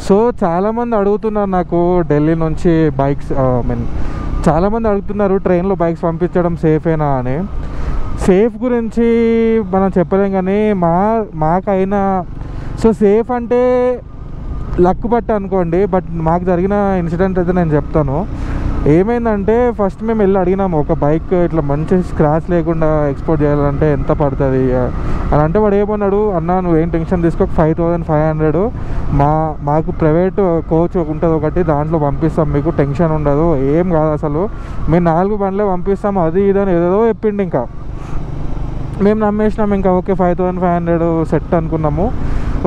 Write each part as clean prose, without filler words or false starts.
So చాలామంది అడుగుతున్నారు నాకు ఢిల్లీ నుంచి బైక్స్ మీన్ చాలామంది అడుగుతున్నారు ట్రైన్లో బైక్స్ పంపించడం సేఫేనా అని. సేఫ్ గురించి మనం చెప్పలేం కానీ మాకైనా సో సేఫ్ అంటే లక్ బట్టి అనుకోండి. బట్ మాకు జరిగిన ఇన్సిడెంట్ అయితే నేను చెప్తాను. ఏమైందంటే ఫస్ట్ మేము వెళ్ళి అడిగినాము ఒక బైక్ ఇట్లా మంచి స్క్రాచ్ లేకుండా ఎక్స్పోర్ట్ చేయాలంటే ఎంత పడుతుంది అని. అంటే వాడు ఏమన్నాడు, అన్నా నువ్వు ఏం టెన్షన్ తీసుకో, 5500 మాకు ప్రైవేట్ కోచ్ ఉంటుంది ఒకటి, దాంట్లో పంపిస్తాం, మీకు టెన్షన్ ఉండదు, ఏం కాదు అసలు, మేము 4 బండ్లే పంపిస్తాం, అది ఇదని ఏదో చెప్పిండు. ఇంకా మేము నమ్మేసినాం. ఇంకా ఓకే 5500 సెట్ అనుకున్నాము.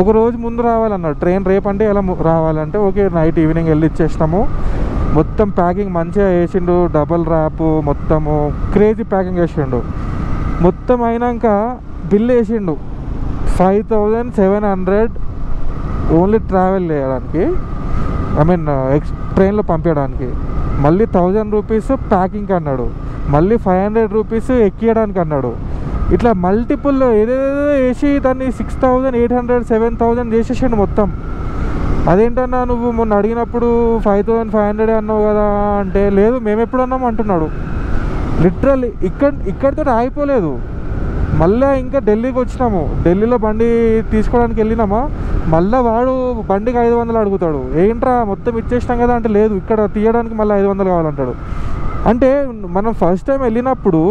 ఒక రోజు ముందు రావాలన్నాడు ట్రైన్, రేపంటే ఎలా రావాలంటే ఓకే నైట్ ఈవినింగ్ వెళ్ళి ఇచ్చేసినాము. మొత్తం ప్యాకింగ్ మంచిగా వేసిండు, డబల్ ర్యాప్ మొత్తము క్రేజీ ప్యాకింగ్ వేసిండు. మొత్తం అయినాక బిల్ వేసిండు 5700 ఓన్లీ ట్రావెల్ చేయడానికి, ఐ మీన్ ట్రైన్లో పంపించడానికి. మళ్ళీ 1000 రూపీస్ ప్యాకింగ్కి అన్నాడు, మళ్ళీ 500 రూపీస్ ఎక్కియడానికి అన్నాడు. ఇట్లా మల్టిపుల్ ఏదేదో వేసి దాన్ని 6800 7000 చేసేసాడు మొత్తం. అదేంటన్నా నువ్వు మొన్న అడిగినప్పుడు 5500 అన్నావు కదా అంటే, లేదు మేము ఎప్పుడు అన్నాం అంటున్నాడు. లిటరల్లీ ఇక్కడితో ఆగిపోలేదు. మళ్ళీ ఇంకా ఢిల్లీకి వచ్చినాము, ఢిల్లీలో బండి తీసుకోవడానికి వెళ్ళినామా, మళ్ళీ వాడు బండికి 500 అడుగుతాడు. ఏంట్రా మొత్తం ఇచ్చేసినాం కదా అంటే, లేదు ఇక్కడ తీయడానికి మళ్ళీ 500 కావాలంటాడు. అంటే మనం ఫస్ట్ టైం వెళ్ళినప్పుడు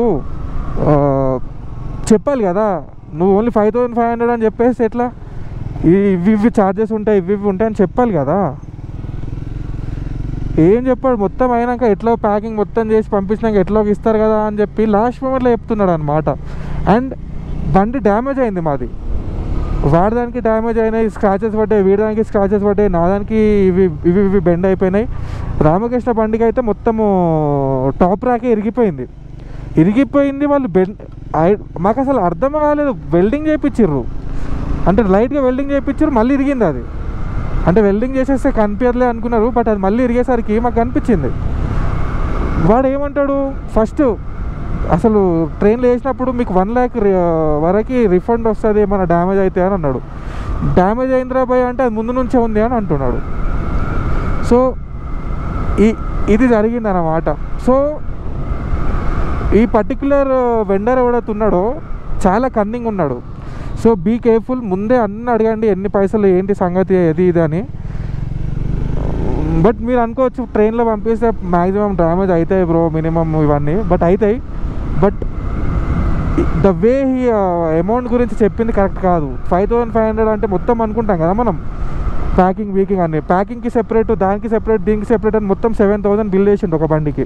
చెప్పాలి కదా, నువ్వు ఓన్లీ 5500 అని చెప్పేసి ఎట్లా, ఇవి ఛార్జెస్ ఉంటాయి, ఇవి ఉంటాయి అని చెప్పాలి కదా. ఏం చెప్పాడు, మొత్తం అయినాక ఎట్లా ప్యాకింగ్ మొత్తం చేసి పంపించినాక ఎట్లాగ ఇస్తారు కదా అని చెప్పి లాస్ట్ మూమెంట్లో చెప్తున్నాడు అనమాట. అండ్ బండి డ్యామేజ్ అయింది మాది, వాడదానికి డ్యామేజ్ అయినాయి, స్క్రాచెస్ పడ్డాయి, వీడడానికి స్క్రాచెస్ పడ్డాయి, నాదానికి ఇవి బెండ్ అయిపోయినాయి. రామకృష్ణ బండికి అయితే మొత్తము టాప్ ర్యాకే ఇరిగిపోయింది. వాళ్ళు మాకు అసలు అర్థం కాలేదు. వెల్డింగ్ చేయించిర్రు అంటే లైట్గా వెల్డింగ్ చేయించారు, మళ్ళీ ఇరిగింది అది. అంటే వెల్డింగ్ చేసేస్తే కనిపించలే అనుకున్నారు, బట్ అది మళ్ళీ ఇరిగేసరికి మాకు కనిపించింది. వాడు ఏమంటాడు, ఫస్ట్ అసలు ట్రైన్లో వేసినప్పుడు మీకు 1 lakh వరకు రిఫండ్ వస్తుంది ఏమన్నా డ్యామేజ్ అయితే అని అన్నాడు. డ్యామేజ్ అయిందిరా భయ్ అంటే అది ముందు నుంచే ఉంది అని అంటున్నాడు. సో ఇది జరిగింది అన్నమాట. సో ఈ పర్టిక్యులర్ వెండర్ ఎవడైతే ఉన్నాడో చాలా కన్నింగ్ ఉన్నాడు. సో బీ కేర్ఫుల్, ముందే అన్నీ అడగండి ఎన్ని పైసలు ఏంటి సంగతి ఇది అని. బట్ మీరు అనుకోవచ్చు ట్రైన్లో పంపిస్తే మ్యాక్సిమం డ్యామేజ్ అవుతాయి బ్రో మినిమం ఇవన్నీ, బట్ అవుతాయి. బట్ ద వే అమౌంట్ గురించి చెప్పింది కరెక్ట్ కాదు. 5500 అంటే మొత్తం అనుకుంటాం కదా మనం, ప్యాకింగ్ వీకింగ్ అన్ని, ప్యాకింగ్కి సెపరేట్, దానికి సెపరేట్, దీనికి సెపరేట్ అని మొత్తం 7000 బిల్ చేసిండు ఒక బండికి,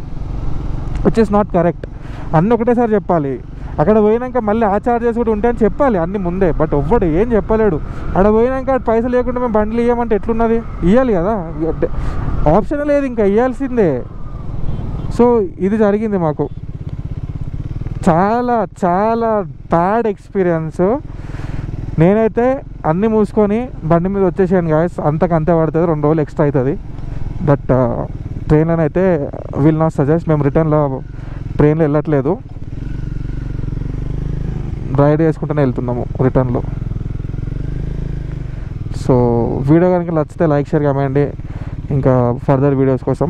విచ్ ఇస్ నాట్ కరెక్ట్. అన్నీ ఒకటేసారి చెప్పాలి. అక్కడ పోయినాక మళ్ళీ ఆ ఛార్జెస్ కూడా ఉంటాయని చెప్పాలి అన్నీ ముందే, బట్ ఎవ్వడు ఏం చెప్పలేడు. అక్కడ పోయినాక పైసలు లేకుండా మేము బండ్లు ఇవ్వమంటే ఎట్లున్నది, ఇవ్వాలి కదా, ఆప్షన్ లేదు, ఇంకా ఇవ్వాల్సిందే. సో ఇది జరిగింది మాకు, చాలా చాలా బ్యాడ్ ఎక్స్పీరియన్స్. నేనైతే అన్నీ మూసుకొని బండి మీద వచ్చేసాను గాయస్, అంతకంతే పడుతుంది, 2 రోజులు ఎక్స్ట్రా అవుతుంది. బట్ ట్రైన్లోనే అయితే విల్ నాట్ సజెస్ట్. మేము రిటర్న్లో ట్రైన్లో వెళ్ళట్లేదు, రైడ్ చేసుకుంటూనే వెళ్తున్నాము రిటర్న్లో. సో వీడియో కనుక నచ్చితే లైక్, షేర్, కమెంట్ ఇంకా ఫర్దర్ వీడియోస్ కోసం.